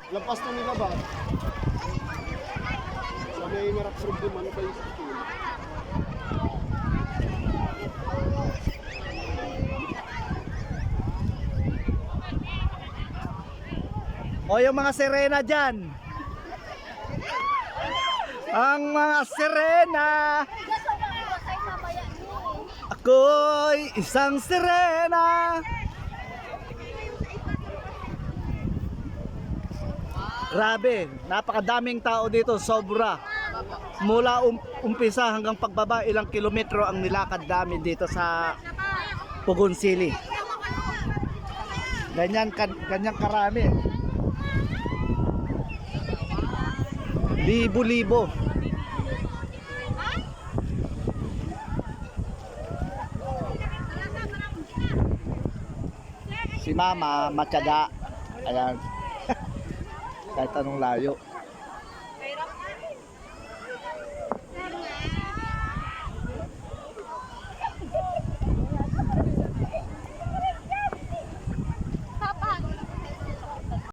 Lampas to nila ba? Sa may Merak Problem, ano ba yung sakit? O yung mga sirena dyan. Ang mga sirena. Ako'y isang sirena. Grabe, napakadaming tao dito, sobra. Mula umpisa hanggang pagbaba, ilang kilometro ang nilakad namin dito sa Pugon Sili. Ganyan karami. Libo-libo. Si Mama, matyaga. Ayan. Kahit anong layo.